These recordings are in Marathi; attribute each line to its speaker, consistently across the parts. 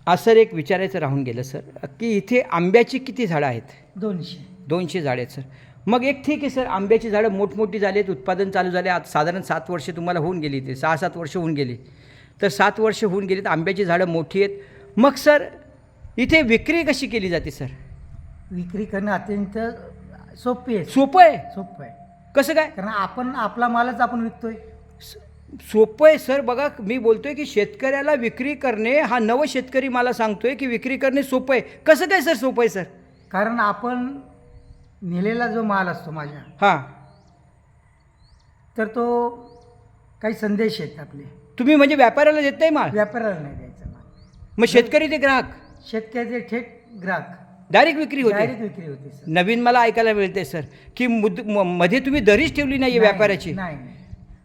Speaker 1: आज सर एक विचारायचं राहून गेलं सर, की इथे आंब्याची किती झाडं आहेत?
Speaker 2: 200
Speaker 1: झाडं आहेत सर. मग एक ठीक आहे सर, आंब्याची झाडं मोठमोठी झाली आहेत, उत्पादन चालू झाले, आज साधारण 7 वर्ष तुम्हाला होऊन गेली, ते 6-7 वर्ष होऊन गेली. तर 7 वर्ष होऊन गेली तर आंब्याची झाडं मोठी आहेत. मग सर इथे विक्री कशी केली जाते सर?
Speaker 2: विक्री करणं अत्यंत सोपी आहे.
Speaker 1: सोपं आहे?
Speaker 2: सोपं आहे,
Speaker 1: कसं काय?
Speaker 2: कारण आपण आपला मालच आपण विकतोय.
Speaker 1: सोपं आहे सर. बघा, मी बोलतोय की शेतकऱ्याला विक्री करणे, हा नव शेतकरी मला सांगतोय की विक्री करणे सोपं आहे. कसं काय सर सोपं आहे सर?
Speaker 2: कारण आपण नेलेला जो माल असतो माझ्या,
Speaker 1: हां,
Speaker 2: तर तो काही संदेश आहेत आपले.
Speaker 1: तुम्ही म्हणजे व्यापाऱ्याला देत नाही माल?
Speaker 2: व्यापाऱ्याला नाही द्यायचा माल.
Speaker 1: मग शेतकरी ते ग्राहक
Speaker 2: शेतकऱ्याचे थेट ग्राहक,
Speaker 1: डायरेक्ट विक्री होते?
Speaker 2: डायरेक्ट विक्री होते सर.
Speaker 1: नवीन मला ऐकायला मिळते सर की मध्ये तुम्ही दरीच ठेवली नाही व्यापाऱ्याची?
Speaker 2: नाही नाही,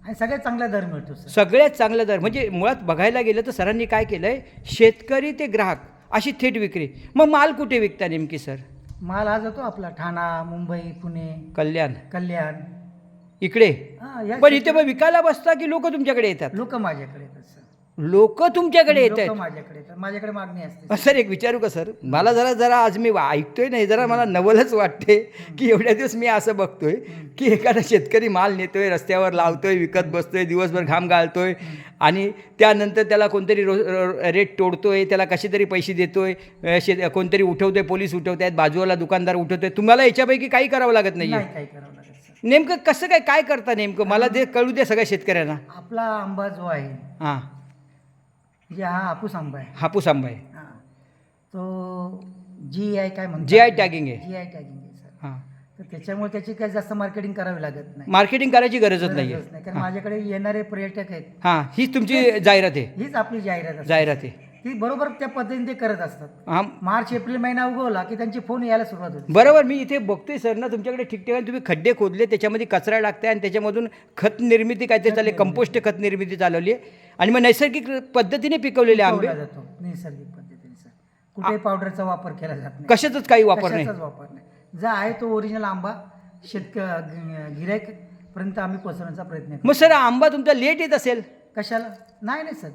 Speaker 2: आणि सगळ्यात चांगला दर मिळतो सर.
Speaker 1: सगळ्यात चांगला दर. म्हणजे मुळात बघायला गेलं तर सरांनी काय केलं आहे, शेतकरी ते ग्राहक अशी थेट विक्री. मग माल कुठे विकता नेमकी सर?
Speaker 2: माल हा जातो आपला ठाणा, मुंबई, पुणे,
Speaker 1: कल्याण
Speaker 2: कल्याण
Speaker 1: इकडे.
Speaker 2: या
Speaker 1: पण इथे मग विकायला बसता की लोक तुमच्याकडे येतात?
Speaker 2: लोक माझ्याकडे येतात सर.
Speaker 1: लोक तुमच्याकडे येत
Speaker 2: लोक
Speaker 1: आहेत?
Speaker 2: माझ्याकडे येतात, माझ्याकडे मागणी असते.
Speaker 1: सर एक विचारू का सर? मला जरा आज मी ऐकतोय नाही, जरा मला नवलच वाटते की एवढ्या दिवस मी असं बघतोय की एखादा शेतकरी माल नेतोय, रस्त्यावर लावतोय, विकत बसतोय, दिवसभर घाम गाळतोय, आणि त्यानंतर त्याला कोणतरी रेट तोडतोय, त्याला कसे तरी पैसे देतोय, कोणतरी उठवतोय, पोलीस उठवतायत, बाजूवाला दुकानदार उठवतोय. तुम्हाला याच्यापैकी काही करावं लागत नाही?
Speaker 2: नाही काही करावं लागत सर.
Speaker 1: नेमकं कसं काय करता नेमकं? मला ते कळू द्या सगळ्या शेतकऱ्यांना.
Speaker 2: आपला आंबा जो आहे,
Speaker 1: हां,
Speaker 2: जे हा हापूस आंबा आहे,
Speaker 1: हापूस आंबा आहे.
Speaker 2: हा, तो GI काय म्हणतात,
Speaker 1: GI टॅगिंग आहे.
Speaker 2: GI टॅगिंग आहे सर.
Speaker 1: हां,
Speaker 2: तर त्याच्यामुळे त्याची काही जास्त मार्केटिंग करावी लागत नाही.
Speaker 1: मार्केटिंग करायची गरजच नाही
Speaker 2: गरजच नाही, कारण
Speaker 1: आहे.
Speaker 2: माझ्याकडे येणारे पर्यटक आहेत,
Speaker 1: हां, हीच तुमची जाहिरात आहे?
Speaker 2: हीच आपली जाहिरात असते.
Speaker 1: जाहिरात आहे.
Speaker 2: ती बरोबर त्या पद्धतीने ते करत असतात.
Speaker 1: हां,
Speaker 2: मार्च एप्रिल महिना उगवला की त्यांचे फोन यायला सुरुवात होते.
Speaker 1: बरोबर. मी इथे बघतोय सर ना, तुमच्याकडे ठिकठिकाणी तुम्ही खड्डे खोदले, त्याच्यामध्ये कचरा टाकताय आणि त्याच्यामधून खत निर्मिती काहीतरी चालली, कंपोस्ट खत निर्मिती चालवली आहे, आणि मग नैसर्गिक पद्धतीने पिकवलेले आंबे.
Speaker 2: पिकवला जातो नैसर्गिक पद्धतीने सर. कुठेही पावडरचा वापर केला जात नाही,
Speaker 1: कशाचाच काही वापर नाही.
Speaker 2: कशाचाच वापर नाही. जो आहे तो ओरिजिनल आंबा गिऱ्हाईक पर्यंत आम्ही पोहोचवण्याचा प्रयत्न करतो.
Speaker 1: मग सर आंबा तुमचा लेट येत असेल?
Speaker 2: कशाला? नाही नाही सर,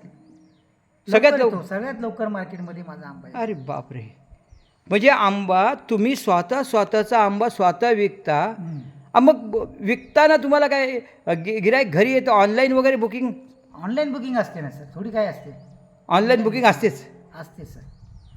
Speaker 1: सगळ्यात
Speaker 2: लवकर
Speaker 1: लवकर?
Speaker 2: येतो. सगळ्यात लवकर मार्केटमध्ये माझा आंबा आहे.
Speaker 1: अरे बापरे. म्हणजे आंबा तुम्ही स्वतःचा आंबा स्वतः विकता. मग विकताना तुम्हाला काय गिऱ्हाईक घरी येतं? ऑनलाईन वगैरे बुकिंग?
Speaker 2: ऑनलाईन बुकिंग असते ना सर, थोडी काय असते.
Speaker 1: ऑनलाईन बुकिंग असतेच?
Speaker 2: असते सर.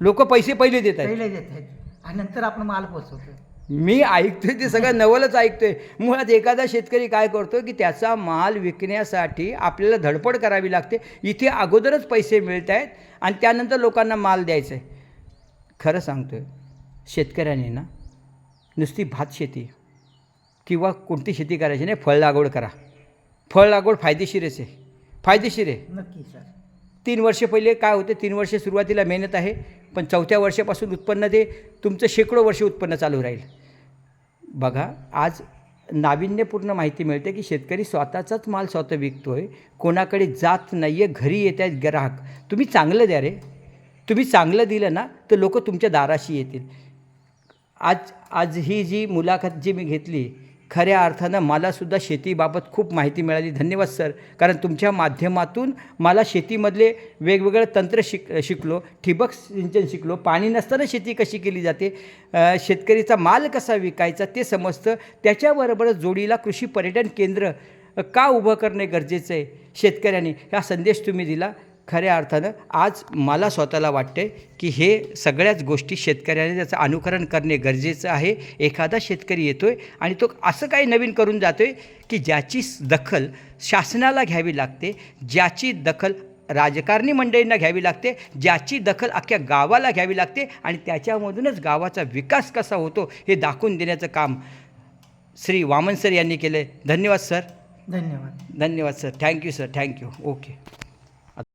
Speaker 1: लोक पैसे पहिले देतात?
Speaker 2: पहिले देत आहेत आणि नंतर आपण माल पोहोचवतो.
Speaker 1: मी ऐकतोय ते सगळं नवलच ऐकतोय. मुळात एखादा शेतकरी काय करतो की त्याचा माल विकण्यासाठी आपल्याला धडपड करावी लागते. इथे अगोदरच पैसे मिळत आहेत आणि त्यानंतर लोकांना माल द्यायचा आहे. खरं सांगतोय, शेतकऱ्यांनी ना नुसती भात शेती किंवा कोणती शेती करायची नाही, फळ लागवड करा. फळ लागवड फायदेशीरच आहे, फायदेशीर आहे.
Speaker 2: नक्की सर.
Speaker 1: 3 वर्ष पहिले काय होते, 3 वर्ष सुरुवातीला मेहनत आहे, पण 4थ्या वर्षापासून उत्पन्न ते तुमचं शेकडो वर्ष उत्पन्न चालू राहील. बघा, आज नाविन्यपूर्ण माहिती मिळते की शेतकरी स्वतःचाच माल स्वतः विकतोय, कोणाकडे जात नाही आहे, घरी येत आहेत ग्राहक. तुम्ही चांगलं द्या रे. तुम्ही चांगलं दिलं ना तर लोक तुमच्या दाराशी येतील. आज ही जी मुलाखत जी मी घेतली, खऱ्या अर्थानं मलासुद्धा शेतीबाबत खूप माहिती मिळाली. धन्यवाद सर. कारण तुमच्या माध्यमातून मला शेतीमधले वेगवेगळे तंत्र शिकलो, ठिबक सिंचन शिकलो, पाणी नसताना शेती कशी केली जाते, शेतकरीचा माल कसा विकायचा ते समजतं. त्याच्याबरोबरच जोडीला कृषी पर्यटन केंद्र का उभं करणे गरजेचं आहे शेतकऱ्यांनी, हा संदेश तुम्ही दिला. खऱ्या अर्थानं आज मला स्वतःला वाटते की हे सगळ्याच गोष्टी शेतकऱ्याने त्याचं अनुकरण करणे गरजेचं आहे. एखादा शेतकरी येतो आहे आणि तो असं काही नवीन करून जातो आहे की ज्याची दखल शासनाला घ्यावी लागते, ज्याची दखल राजकारणी मंडळींना घ्यावी लागते, ज्याची दखल अख्ख्या गावाला घ्यावी लागते, आणि त्याच्यामधूनच गावाचा विकास कसा होतो हे दाखवून देण्याचं काम श्री वामन सर यांनी केलं आहे. धन्यवाद सर.
Speaker 2: धन्यवाद.
Speaker 1: धन्यवाद sir. Thank you sir. Thank you. Okay.